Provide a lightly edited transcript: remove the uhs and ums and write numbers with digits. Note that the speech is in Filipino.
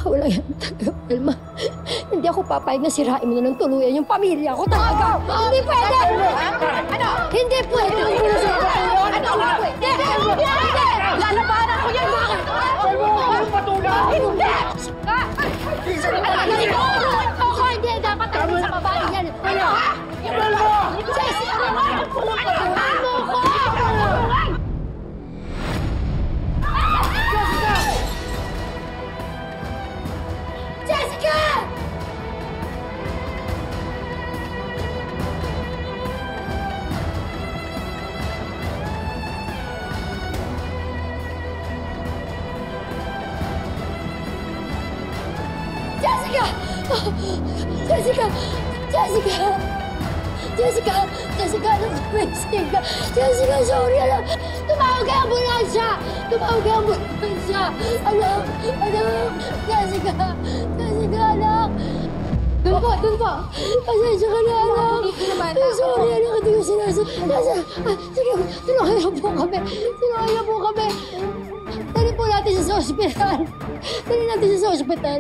Wala yan talaga, Elma. Hindi ako papayag na sirain mo na ng tuluyan yung pamilya ko talaga. Hindi pwede! Ano? Hindi pwede! Hindi! Lalabanan ko yan! Bakit? Hindi! Hindi! Dapat tayo sa babae yan. Ano? Jessica! Patulungan mo ko! Jessica! Jessica! Jessica! Jessica! Jessica! Jessica! Jessica! Jessica, sorry, alam. Tumawag kay ambulansya! Tumawag kay ambulansya! Alam! Alam! Jessica! Jessica, anak! Doon po! Doon po! Pasensya ka na, anak! Sorry, anak! Hindi ko sinasabi. Sige, tulungan niyo po kami. Tulungan niyo po kami. Dali po natin siya sa ospital. Dali natin siya sa ospital.